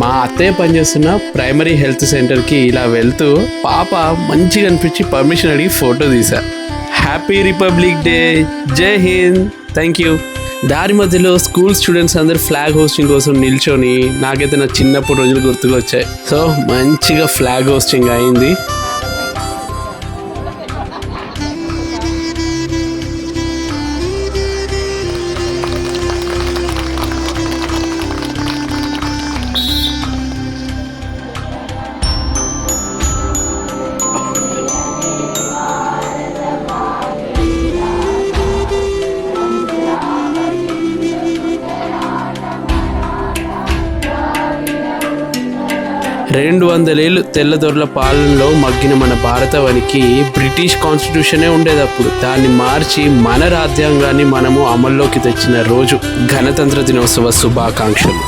మా అత్తయ్య పనిచేస్తున్న ప్రైమరీ హెల్త్ సెంటర్కి ఇలా వెళ్తూ పాప మంచిగా అనిపించి పర్మిషన్ అడిగి ఫోటో తీసా. హ్యాపీ రిపబ్లిక్ డే, జై హింద్, థ్యాంక్ యూ. దారి మధ్యలో స్కూల్ స్టూడెంట్స్ అందరు ఫ్లాగ్ హోస్టింగ్ కోసం నిల్చొని నాకైతే నా చిన్నప్పుడు రోజులు గుర్తుకొచ్చాయి. సో మంచిగా ఫ్లాగ్ హోస్టింగ్ అయింది. రెండు 200 ఏళ్ళు తెల్లదొరల పాలనలో మగ్గిన మన భారతవనికి బ్రిటిష్ కాన్స్టిట్యూషనే ఉండేది అప్పుడు. దాన్ని మార్చి మన రాజ్యాంగాన్ని మనము అమల్లోకి తెచ్చిన రోజు. గణతంత్ర దినోత్సవ శుభాకాంక్షలు.